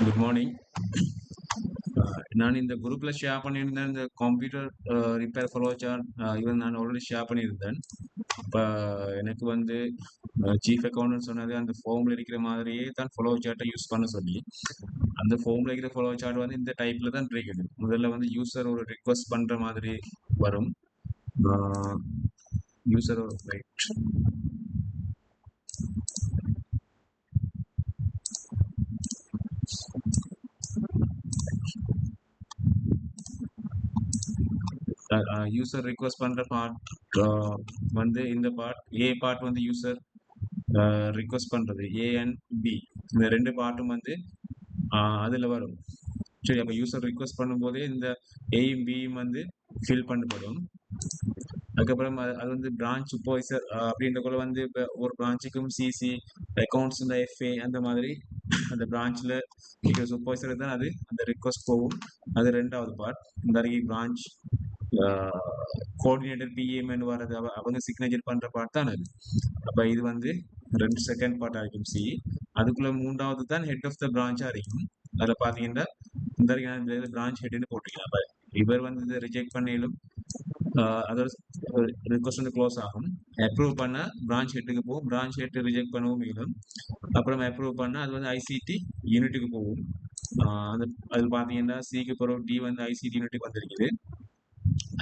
Good morning. நான் இந்த குரூப்ல ஷேர் பண்ணியிருந்தேன் இந்த கம்ப்யூட்டர் ரிப்பேர் ஃபாலோ சார்ட். இவன் நான் ஆல்ரெடி ஷேர் பண்ணியிருந்தேன். இப்போ எனக்கு வந்து சீஃப் அக்கௌண்ட் சொன்னது அந்த ஃபார்ம்ல இருக்கிற மாதிரியே தான் ஃபாலோ சார்ட்டை யூஸ் பண்ண சொல்லி, அந்த ஃபார்ம்ல இருக்கிற ஃபாலோ சார்ட் வந்து இந்த டைப்ல தான் இருக்குது. முதல்ல வந்து யூசர் ஒரு ரிக்வஸ்ட் பண்ற மாதிரி வரும். யூசர் ரைட் யூசர் ரிக்வஸ்ட் பண்ற பார்ட் வந்து இந்த பார்ட் பார்ட் வந்து யூசர் ரிக்வஸ்ட் பண்றது ஏ அண்ட் பி, இந்த ரெண்டு பார்ட்டும் வந்து அதுல வரும். சரி, அப்ப யூசர் ரிக்வஸ்ட் பண்ணும்போதே இந்த ஏயும் பியும் வந்து ஃபில் பண்ணப்படும். அதுக்கப்புறம் அது வந்து பிரான்ச் சூப்பர்வைசர் அப்படின்றக்குள்ள வந்து இப்போ ஒரு பிரான்ச்சுக்கும் சிசி அக்கௌண்ட்ஸ் இந்த எஃப்ஏ அந்த மாதிரி அந்த பிரான்ச்ல இருக்கிற சூப்பர்வைசர் தான் அது அந்த ரிக்வஸ்ட் போகும். அது ரெண்டாவது பார்ட். இந்த அறிக்கை பிரான்ச் கோஆர்டினேட்டர் பிஎம்னு வர்றது அவங்க சிக்னேச்சர் பண்ற பார்ட் தான் அது. அப்ப இது வந்து செகண்ட் பார்ட்டா இருக்கும் சி. அதுக்குள்ள மூன்றாவது தான் ஹெட் ஆஃப் த பிரான்ச்சா இருக்கும். அதுல பாத்தீங்கன்னா இந்த பிரான்ச் ஹெட்னு போட்டுக்கலாம். அப்ப இவர் வந்து இதை ரிஜெக்ட் பண்ணிலும் அதோட ரிக்வஸ்ட் வந்து க்ளோஸ் ஆகும். அப்ரூவ் பண்ண பிரான்ச் ஹெட்டுக்கு போகும், பிரான்ச் ஹெட் ரிஜெக்ட் பண்ணவும் மேலும். அப்புறம் அப்ரூவ் பண்ண அது வந்து ஐசிடி யூனிட்டுக்கு போகும். அந்த அதில் பார்த்தீங்கன்னா சிக்கு பிறகு டி வந்து ஐசிடி யூனிட்டுக்கு வந்திருக்குது.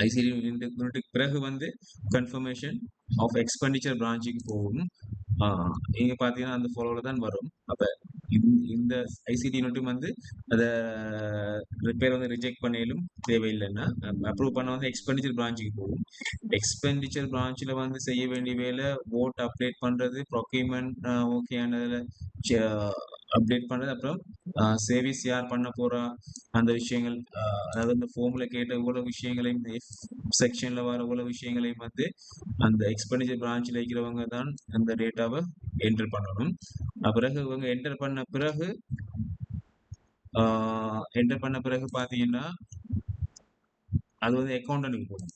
ஐசிடி யூனிட்டுக்கு பிறகு வந்து கன்ஃபர்மேஷன் ஆஃப் எக்ஸ்பெண்டிச்சர் பிரான்ச்சுக்கு போகும். இங்க பார்த்தீங்கன்னா அந்த ஃபாலோவில் தான் வரும். அப்போ இந்த ஐசிடி யூனிட்டும் வந்து அதை ரிப்பேர் வந்து ரிஜெக்ட் பண்ணிலும் தேவையில்லைன்னா அப்ரூவ் பண்ண வந்து எக்ஸ்பெண்டிச்சர் பிரான்ச்சுக்கு போகும். எக்ஸ்பெண்டிச்சர் பிரான்ச்சில் வந்து செய்ய வேண்டிய வேலை ஓட் அப்டேட் பண்ணுறது, ப்ரொக்யூமெண்ட் ஓகேயானதில் அப்டேட் பண்ணுறது, அப்புறம் சேவிஸ் யார் பண்ண போகிறா அந்த விஷயங்கள், அதாவது அந்த ஃபார்ம்ல கேட்ட இவ்வளவு விஷயங்களையும் எஃப் செக்ஷன்ல வர இவ்வளவு விஷயங்களையும் வந்து அந்த எக்ஸ்பெண்டிச்சர் பிரான்ச்சில் இருக்கிறவங்க தான் அந்த டேட்டாவை என்டர் பண்ணணும். பிறகு இவங்க என்டர் பண்ண பிறகு பார்த்தீங்கன்னா அது வந்து அக்கௌண்டன்ட்டுக்கு போகும்.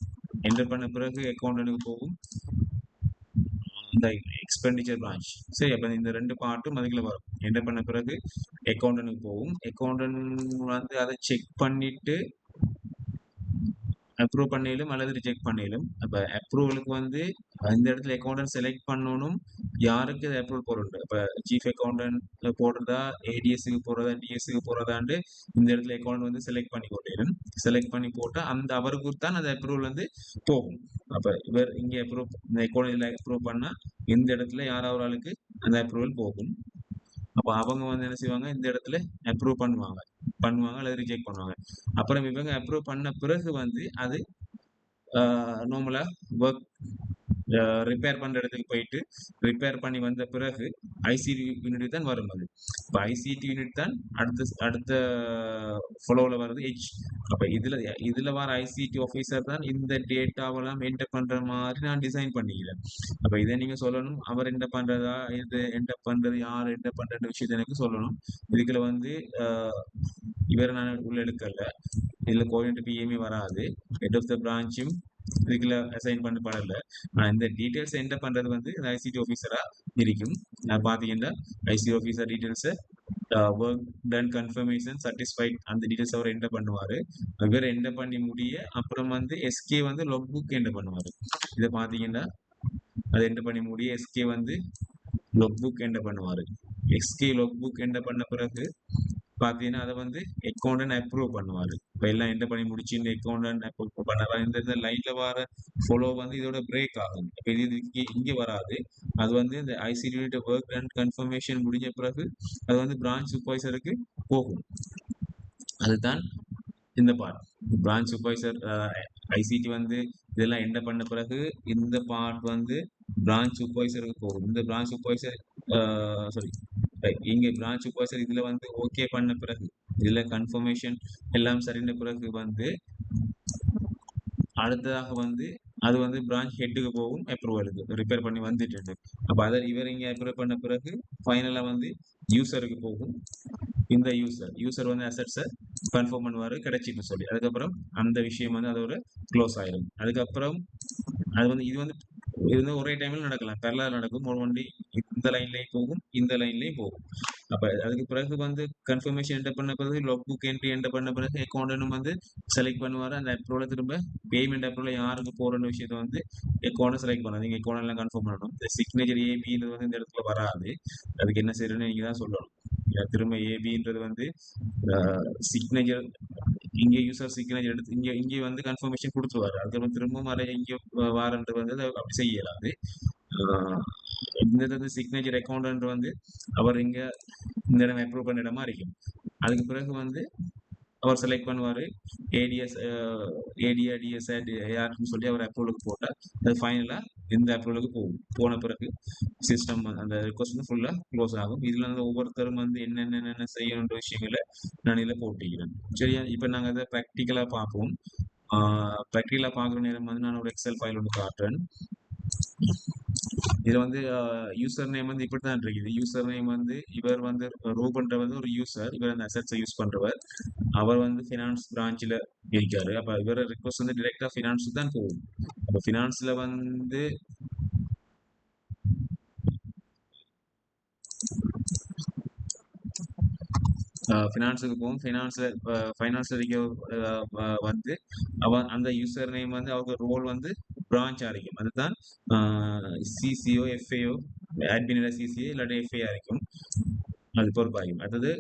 என்டர் பண்ண பிறகு அக்கௌண்டன்ட்டுக்கு போகும் இந்த எக்ஸ்பெண்டிச்சர் பிரான்ச். சரி, அப்ப இந்த ரெண்டு பார்ட்டும் அதுக்குள்ள வரும். என்டர் பண்ண பிறகு அக்கௌண்டன்ட்டுக்கு போகும். அக்கௌண்டன்ட் வந்து அதை செக் பண்ணிட்டு அப்ரூவ் பண்ணிலும் அல்லது ரிஜெக்ட் பண்ணிலும். அப்ப அப்ரூவலுக்கு வந்து இந்த இடத்துல அக்கௌண்டன்ட் செலக்ட் பண்ணணும் யாருக்கு அது அப்ரூவல் போடுறது. இப்ப சீஃப் அக்கௌண்டன்ட் போடுறதா, ஏடிஎஸ்க்கு போடுறதா, டிஎஸ்க்கு போடுறதாண்டு இந்த இடத்துல அக்கௌண்ட் வந்து செலக்ட் பண்ணி கொண்டிடும். செலக்ட் பண்ணி போட்டா அந்த அவருக்கு தான் அந்த அப்ரூவல் வந்து போகும். அப்ப இவர் இங்க அப்ரூவ் இந்த அக்கௌண்ட் அப்ரூவ் பண்ணா இந்த இடத்துல யாராவது ஆளுக்கு அந்த அப்ரூவல் போகும். அப்ப அவங்க வந்து என்ன செய்வாங்க, இந்த இடத்துல அப்ரூவ் பண்ணுவாங்க அல்லது ரிஜெக்ட் பண்ணுவாங்க. அப்புறம் இவங்க அப்ரூவ் பண்ண பிறகு வந்து அது நார்மலா ஒர்க் ரிப்பேர் பண்ற இடத்துக்கு போயிட்டு ரிப்பேர் பண்ணி வந்த பிறகு ஐசிடி யூனிட் தான் வரும். அது இப்போ ஐசிடி யூனிட் தான் அடுத்த ஃபாலோவில் வர்றது ஹெச். அப்போ இதுல வர ஐசிடி ஆஃபீஸர் தான் இந்த டேட்டாவெல்லாம் என்டர் பண்ற மாதிரி நான் டிசைன் பண்ணிக்கிறேன். அப்போ இதை நீங்க சொல்லணும், அவர் என்டர் பண்றதா, இது என்டர் பண்றது, யார் என்டர் பண்ற விஷயத்தை எனக்கு சொல்லணும். இதுக்குள்ள வந்து இவரை நான் உள்ள எடுக்கல, இதுல கோஆர்டினேட்டர் பிஎம்ஏ வராது, ஹெட் ஆஃப் த பிரான்ச்சும் இதுக்குள்ள அசைன் பண்ணப்படல. இந்த டீடைல்ஸ் என்டர் பண்றது வந்து ஐசிடி ஆஃபீஸரா இருக்கும். பாத்தீங்கன்னா ஐசிடி ஆஃபீஸர் டீடைல்ஸை ஒர்க் டன் கன்ஃபர்மேஷன் சாட்டிஸ்ஃபைட் அந்த டீடைல்ஸ் அவர் என்டர் பண்ணுவாரு. இவர் என்டர் பண்ணி முடிய அப்புறம் வந்து எஸ்கே வந்து லாக் புக் என்டர் பண்ணுவாரு. இதை பாத்தீங்கன்னா அதை என்டர் பண்ணி முடிய எஸ்கே வந்து லாக் புக் என்டர் பண்ணுவாரு. எஸ்கே லாக் புக் என்டர் பண்ண பிறகு பாத்தீங்கன்னா அதை வந்து அக்கௌண்டன்ட் அப்ரூவ் பண்ணுவாரு. இப்ப எல்லாம் என்டர் பண்ணி முடிச்சு இந்த அக்கௌண்டன்ட் அப்ரூவ் பண்ணலாம். இந்த லைன்ல வர ஃபாலோ வந்து இதோட பிரேக் ஆகும். இப்ப இது இங்க வராது. அது வந்து இந்த ஐசிடி ஒர்க் அண்ட் கன்ஃபர்மேஷன் முடிஞ்ச பிறகு அது வந்து பிரான்ச் சூப்பர்வைசருக்கு போகும். அதுதான் இந்த பார்ட். பிரான்ச் சூப்பர்வைசர் ஐசிடி வந்து இதெல்லாம் என்டர் பண்ண பிறகு இந்த பார்ட் வந்து பிரான்ச் சூப்பர்வைசருக்கு போகும். இந்த பிரான்ச் சூப்பர்வைசர் சாரி இங்க பிரான்ச் சூப்பர்வைசர் இதுல வந்து ஓகே பண்ண பிறகு, இதுல கன்ஃபர்மேஷன் எல்லாம் சரிந்த பிறகு வந்து அடுத்ததாக வந்து அது வந்து பிரான்ச் ஹெட்டுக்கு போகும் அப்ரூவலுக்கு, ரிப்பேர் பண்ணி வந்துட்டு. அப்ப அதை இவர் இங்க அப்ரூவ் பண்ண பிறகு ஃபைனலா வந்து யூசருக்கு போகும். இந்த யூசர் வந்து அசெட்ஸை கன்ஃபார்ம் பண்ணுவாரு கிடைச்சிட்டு சொல்லி, அதுக்கப்புறம் அந்த விஷயம் வந்து அதோட க்ளோஸ் ஆயிடும். அதுக்கப்புறம் அது வந்து இது வந்து ஒரே டைம்ல நடக்கலாம், பேரலா நடக்கும். ஒரு வண்டி இந்த லைன்லயும் போகும், இந்த லைன்லயும் போகும். அப்ப அதுக்கு பிறகு வந்து கன்ஃபர்மேஷன் என்டர் பண்ண பிறகு லாக் புக் என்ட்ரி என்டர் பண்ண பிறகு அக்கௌண்டனும் வந்து செலக்ட் பண்ணுவாரு. அந்த அப்ரூவல திரும்ப பேமெண்ட் அப்ரூவல் யாருக்கு போறன்னு விஷயத்த வந்து அக்கௌண்ட் செலக்ட் பண்ணணும். நீங்க அக்கௌண்ட் எல்லாம் கன்ஃபார்ம் பண்ணணும். இந்த சிக்னேச்சர் ஏபின்றது வந்து இந்த இடத்துல வராது. அதுக்கு என்ன செய்யறதுன்னு நீங்க தான் சொல்லணும். திரும்ப ஏபின்றது வந்து சிக்னேச்சர் இங்க யூசர் சிக்னேச்சர் எடுத்து இங்க வந்து கன்ஃபர்மேஷன் கொடுத்துருவாரு. அதுக்கப்புறம் திரும்பவும் வர இங்க வாரன்றது வந்து அதை அப்படி செய்யலாது. ஆஹ் இந்த வந்து சிக்னேச்சர் அக்கௌண்ட் வந்து அவர் இங்க இந்த இடம் அப்ரூவ் பண்ண இடமா இருக்கும். அதுக்கு பிறகு வந்து அவர் செலக்ட் பண்ணுவாரு. ஏடிஎஸ் ஏடிஆ டிஎஸ் யாருன்னு சொல்லி அவர் அப்ரூவலுக்கு போட்டால் அது ஃபைனலா இந்த அப்ரூவலுக்கு போகும். போன பிறகு சிஸ்டம் அந்த ரிக்வஸ்ட் வந்து ஃபுல்லா க்ளோஸ் ஆகும். இதுல வந்து ஒவ்வொருத்தரும் வந்து என்னென்ன செய்யணுன்ற விஷயங்களை நான் இதில் போட்டிக்கிறேன். சரியா? இப்ப நாங்க அதை ப்ராக்டிக்கலா பார்ப்போம். ப்ராக்டிக்கலா பார்க்குற நேரம் வந்து நான் ஒரு எக்ஸல் ஃபைல் ஒன்று காட்டுறேன். இதுல வந்து யூசர் நேம் வந்து இப்படித்தான் இருக்குது. யூசர் நேம் வந்து இவர் வந்து ரூபன்ற வந்து ஒரு யூசர், இவர் அந்த அசெட்ஸை யூஸ் பண்றவர். அவர் வந்து ஃபினான்ஸ் பிரான்ச்ல இருக்காரு. அப்ப இவர ரிக்வஸ்ட் வந்து டைரக்டா ஃபினான்ஸ் தான் போகும். அப்ப ஃபினான்ஸ்ல வந்து ஃபினான்ஸுக்கு போகும். ஃபைனான்ஸ்ல இருக்க வந்து அவன் அந்த யூசர் நேம் வந்து அவங்க ரோல் வந்து பிரான்ச் ஆയിരിக்கும். அதுதான் சிசிஓ எஃப்ஏஓ அட்மின் சிசிஏ இல்லாட்டி எஃப்ஏ ஆയിരിக்கும். அது பொறுப்பாகும். அடுத்தது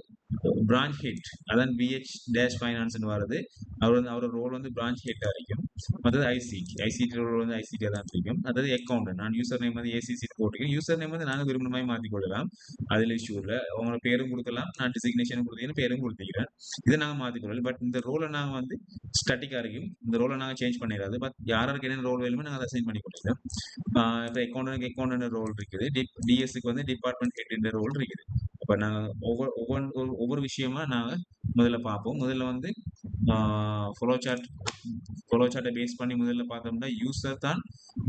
பிரான்ச் ஹெட், அதான் பிஹெச் டேஷ் ஃபைனான்ஸ் வருது. அவர் வந்து அவரோட ரோல் வந்து பிரான்ச் ஹெட் ஆയിരിக்கும். மற்றது ஐசிடி ரோல் வந்து ஐசிடி தான் இருக்கும். அதாவது அக்கௌண்ட் நான் யூசர் நேம் வந்து ஏசிசி போட்டிருக்கேன். யூசர் நேம் வந்து நாங்கள் விரும்பின மாதிரி மாற்றிக்கொள்ளலாம். அதில் இஷ்யூ இல்லை. உங்களோட பேரும் கொடுக்கலாம், நான் டிசிக்னேஷன் கொடுத்தீங்கன்னா பேரும் கொடுத்துக்கிறேன். இதை நாங்கள் மாற்றிக்கொள்ளலாம். பட் இந்த ரோலை நாங்கள் வந்து ஸ்டாட்டிக்காக இருக்கும். இந்த ரோலை நாங்கள் சேஞ்ச் பண்ணிடாது. பட் யாருக்கு என்ன ரோல் வேணுமோ நாங்கள் அதை அசைன் பண்ணி கொடுக்கலாம். இப்போ அக்கௌண்ட் ரோல் இருக்குது. டிஎஸ்க்கு வந்து டிபார்ட்மெண்ட் ஹெட் ரோல் இருக்குது. அப்ப நாங்க ஒவ்வொரு விஷயமா நாங்க முதல்ல பார்ப்போம். முதல்ல வந்து ஃப்ளோ சார்ட்டை பேஸ் பண்ணி முதல்ல பார்த்தோம்னா யூசர் தான்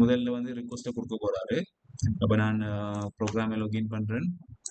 முதல்ல வந்து ரிக்வஸ்ட்டை கொடுக்க போறாரு. அப்ப நான் ப்ரோக்ராமை லாகின் பண்றேன்.